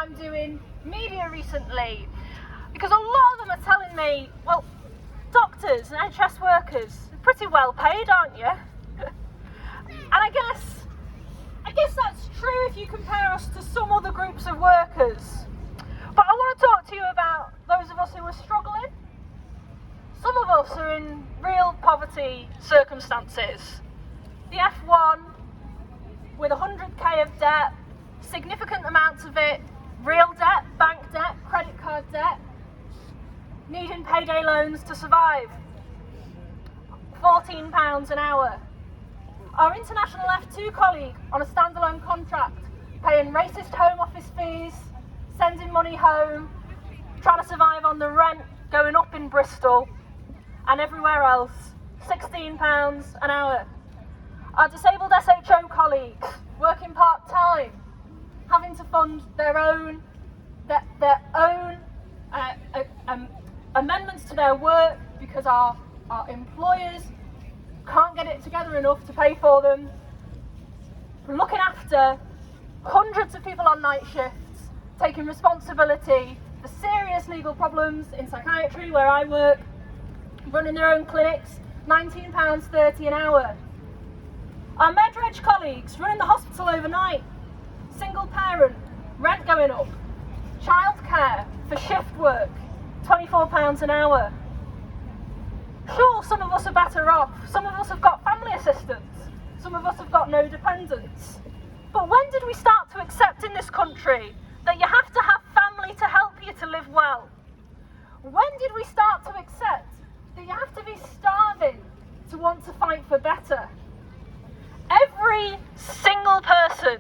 I'm doing media recently, because a lot of them are telling me, well, doctors and NHS workers are pretty well paid, aren't you? And I guess that's true if you compare us to some other groups of workers. But I want to talk to you about those of us who are struggling. Some of us are in real poverty circumstances. The F1 with 100k of debt, significant amounts of it, real debt, bank debt, credit card debt, needing payday loans to survive. £14 an hour. Our international F2 colleague on a standalone contract, paying racist Home Office fees, sending money home, trying to survive on the rent going up in Bristol and everywhere else, £16 an hour. Our disabled SHO colleagues, working part-time, having to fund their own amendments to their work because our employers can't get it together enough to pay for them. We're looking after hundreds of people on night shifts, taking responsibility for serious legal problems in psychiatry where I work, running their own clinics, £19.30 an hour. Our MedReg colleagues running the hospital overnight, single parent, rent going up, childcare for shift work, £24 an hour. Sure, some of us are better off, some of us have got family assistance, some of us have got no dependents. But when did we start to accept in this country that you have to have family to help you to live well? When did we start to accept that you have to be starving to want to fight for better? Every single person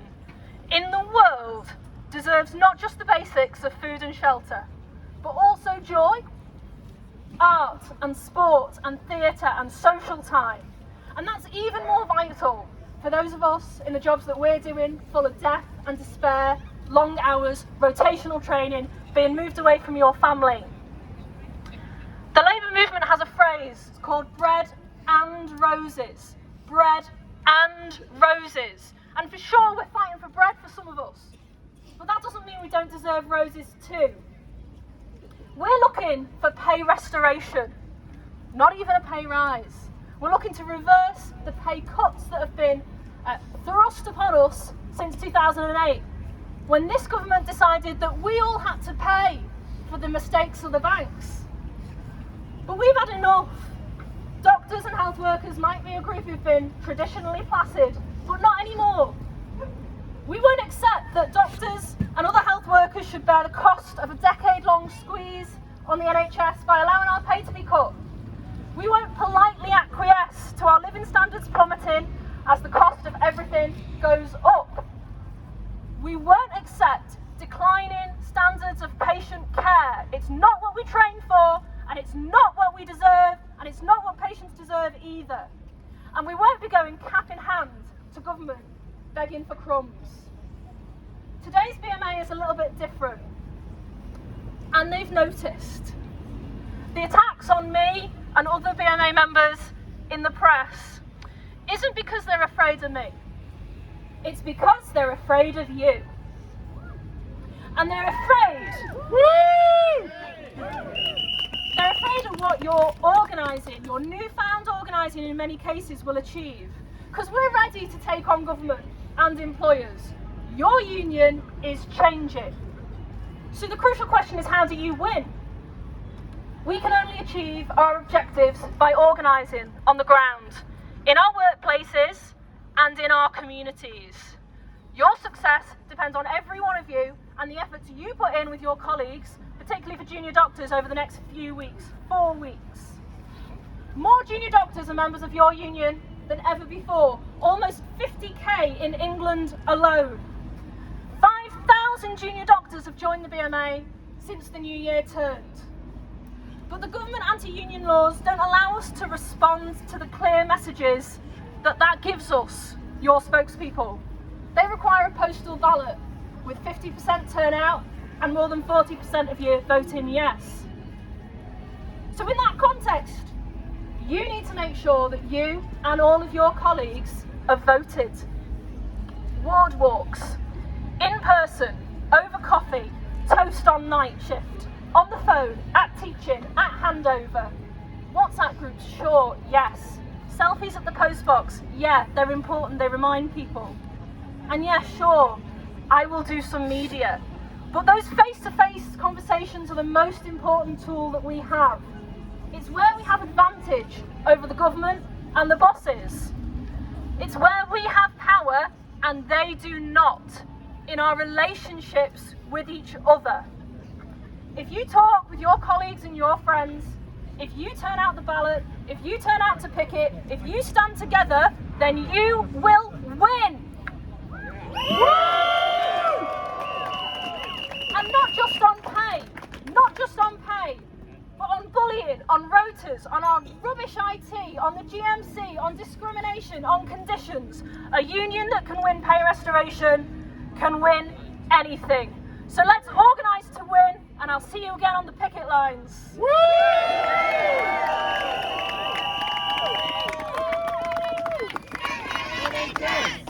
in the world deserves not just the basics of food and shelter, but also joy, art and sport and theatre and social time. And that's even more vital for those of us in the jobs that we're doing, full of death and despair, long hours, rotational training, being moved away from your family. The Labour movement has a phrase, it's called bread and roses. Bread and roses. And for sure we're fighting for bread for some of us, but that doesn't mean we don't deserve roses too. We're looking for pay restoration, not even a pay rise. We're looking to reverse the pay cuts that have been thrust upon us since 2008, when this government decided that we all had to pay for the mistakes of the banks. But we've had enough. Doctors and health workers might be a group who've been traditionally placid, but not anymore. We won't accept that doctors and other health workers should bear the cost of a decade-long squeeze on the NHS by allowing our pay to be cut. We won't politely acquiesce to our living standards plummeting as the cost of everything goes up. We won't accept declining standards of patient care. It's not what we train for, and it's not what we deserve, and it's not what patients deserve either. And we won't be going cap in hand to government begging for crumbs. Today's BMA is a little bit different, and they've noticed. The attacks on me and other BMA members in the press isn't because they're afraid of me, it's because they're afraid of you. And they're afraid. They're afraid of what your organising, your newfound organising in many cases, will achieve. Because we're ready to take on government and employers. Your union is changing. So the crucial question is, how do you win? We can only achieve our objectives by organising on the ground, in our workplaces and in our communities. Your success depends on every one of you and the efforts you put in with your colleagues, particularly for junior doctors over the next few weeks, 4 weeks. More junior doctors are members of your union than ever before, almost 50k in England alone. 5,000 junior doctors have joined the BMA since the new year turned. But the government anti-union laws don't allow us to respond to the clear messages that gives us, your spokespeople. They require a postal ballot with 50% turnout and more than 40% of you voting yes. So in that context, you need to make sure that you and all of your colleagues have voted. Ward walks, in person, over coffee, toast on night shift, on the phone, at teaching, at handover. WhatsApp groups, sure, yes. Selfies at the postbox, yeah, they're important, they remind people. And yeah, sure, I will do some media. But those face-to-face conversations are the most important tool that we have. It's where we have advantage over the government and the bosses. It's where we have power and they do not, in our relationships with each other. If you talk with your colleagues and your friends, if you turn out the ballot, if you turn out to picket, if you stand together, then you will win. And not just on pay, but on bullying, on rotas, on our rubbish IT, on the GMC, on discrimination, on conditions. A union that can win pay restoration can win anything. So let's organise to win, and I'll see you again on the picket lines. NHS!